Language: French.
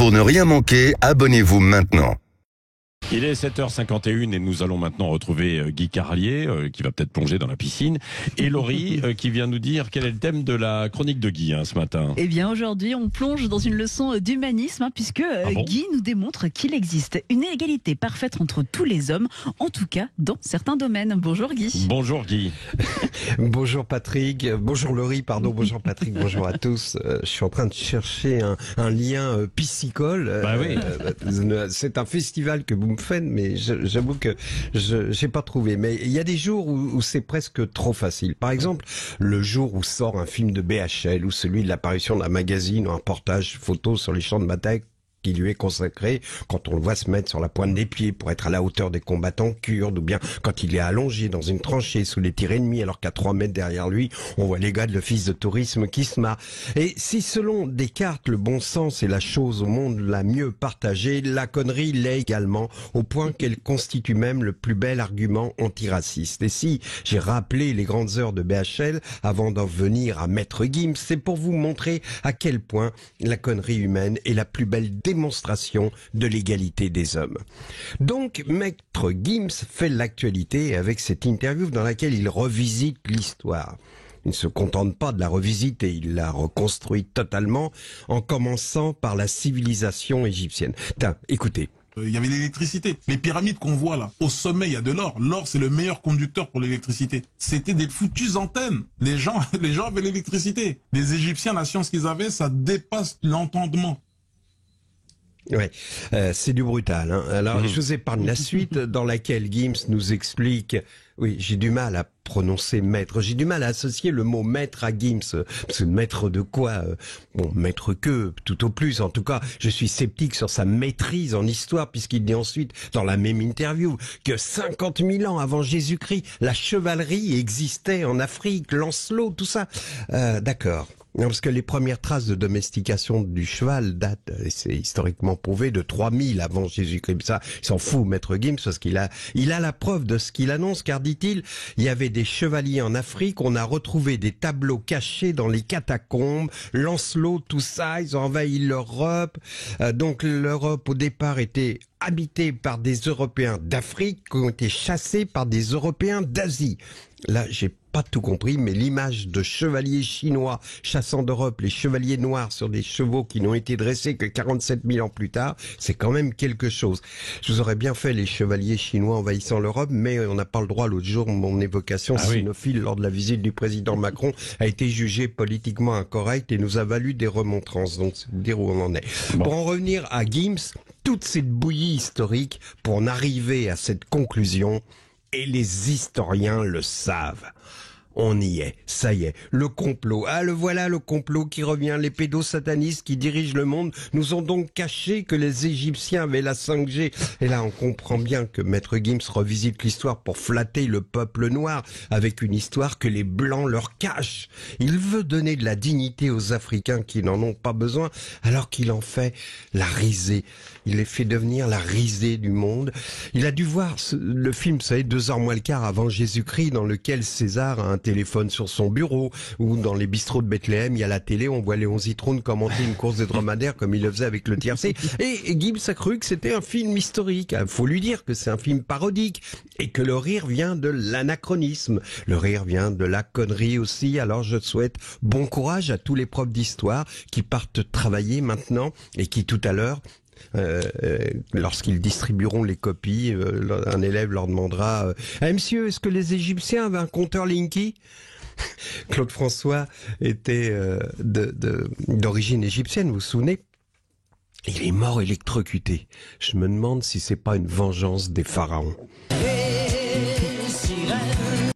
Pour ne rien manquer, abonnez-vous maintenant. Il est 7h51 et nous allons maintenant retrouver Guy Carlier qui va peut-être plonger dans la piscine et Laurie qui vient nous dire quel est le thème de la chronique de Guy ce matin. Eh bien aujourd'hui on plonge dans une leçon d'humanisme puisque Guy nous démontre qu'il existe une égalité parfaite entre tous les hommes, en tout cas dans certains domaines. Bonjour Guy. Bonjour Guy. Bonjour Patrick, bonjour Laurie, bonjour Patrick, bonjour à tous. Je suis en train de chercher un lien piscicole. Bah oui. C'est un festival que vous me faites, mais j'avoue que j'ai pas trouvé. Mais il y a des jours où c'est presque trop facile. Par exemple, le jour où sort un film de BHL ou celui de l'apparition d'un magazine ou un reportage photo sur les champs de bataille qui lui est consacré, quand on le voit se mettre sur la pointe des pieds pour être à la hauteur des combattants kurdes, ou bien quand il est allongé dans une tranchée sous les tirs ennemis alors qu'à 3 mètres derrière lui, on voit les gars de l'office de tourisme qui se marrent. Et si selon Descartes, le bon sens est la chose au monde la mieux partagée, la connerie l'est également, au point qu'elle constitue même le plus bel argument antiraciste. Et si j'ai rappelé les grandes heures de BHL avant d'en venir à Maître Gims, c'est pour vous montrer à quel point la connerie humaine est la plus belle démonstration de l'égalité des hommes. Donc, Maître Gims fait l'actualité avec cette interview dans laquelle il revisite l'histoire. Il ne se contente pas de la revisiter, il la reconstruit totalement en commençant par la civilisation égyptienne. Tiens, écoutez. Il y avait l'électricité. Les pyramides qu'on voit là, au sommet, il y a de l'or. L'or, c'est le meilleur conducteur pour l'électricité. C'était des foutues antennes. Les gens avaient l'électricité. Les Égyptiens, la science qu'ils avaient, ça dépasse l'entendement. Ouais, c'est du brutal. Alors, je vous épargne la suite dans laquelle Gims nous explique. Oui, j'ai du mal à prononcer maître. J'ai du mal à associer le mot maître à Gims. Parce que maître de quoi? Bon, maître que, tout au plus. En tout cas, je suis sceptique sur sa maîtrise en histoire, puisqu'il dit ensuite, dans la même interview, que 50 000 ans avant Jésus-Christ, la chevalerie existait en Afrique, Lancelot, tout ça. D'accord. Non, parce que les premières traces de domestication du cheval datent, et c'est historiquement prouvé, de 3000 avant Jésus-Christ. Ça, il s'en fout, Maître Gims, parce qu'il a la preuve de ce qu'il annonce, car dit-il, il y avait des chevaliers en Afrique, on a retrouvé des tableaux cachés dans les catacombes, Lancelot, tout ça, ils ont envahi l'Europe. Donc l'Europe, au départ, était habitée par des Européens d'Afrique, qui ont été chassés par des Européens d'Asie. Là, j'ai pas tout compris, mais l'image de chevaliers chinois chassant d'Europe les chevaliers noirs sur des chevaux qui n'ont été dressés que 47 000 ans plus tard, c'est quand même quelque chose. Je vous aurais bien fait les chevaliers chinois envahissant l'Europe, mais on n'a pas le droit. L'autre jour, mon évocation sinophile lors de la visite du président Macron a été jugée politiquement incorrecte et nous a valu des remontrances. Donc, c'est dire où on en est. Bon. Pour en revenir à Gims, toute cette bouillie historique pour en arriver à cette conclusion, et les historiens le savent. On y est, ça y est, le complot. Ah, le voilà, le complot qui revient. Les pédosatanistes qui dirigent le monde nous ont donc caché que les Égyptiens avaient la 5G. Et là, on comprend bien que Maître Gims revisite l'histoire pour flatter le peuple noir avec une histoire que les Blancs leur cachent. Il veut donner de la dignité aux Africains qui n'en ont pas besoin, alors qu'il en fait la risée. Il les fait devenir la risée du monde. Il a dû voir le film, vous savez, 2 heures moins le quart avant Jésus-Christ, dans lequel César a un téléphone sur son bureau, ou dans les bistrots de Bethléem, il y a la télé, on voit Léon Zitrone commenter une course de dromadaire comme il le faisait avec le tiercé. Et Gims a cru que c'était un film historique. Il faut lui dire que c'est un film parodique et que le rire vient de l'anachronisme. Le rire vient de la connerie aussi. Alors je souhaite bon courage à tous les profs d'histoire qui partent travailler maintenant et qui tout à l'heure lorsqu'ils distribueront les copies, un élève leur demandera monsieur, est-ce que les Égyptiens avaient un compteur Linky? Claude François était d'origine égyptienne, vous vous souvenez? Il est mort électrocuté. Je me demande si c'est pas une vengeance des pharaons.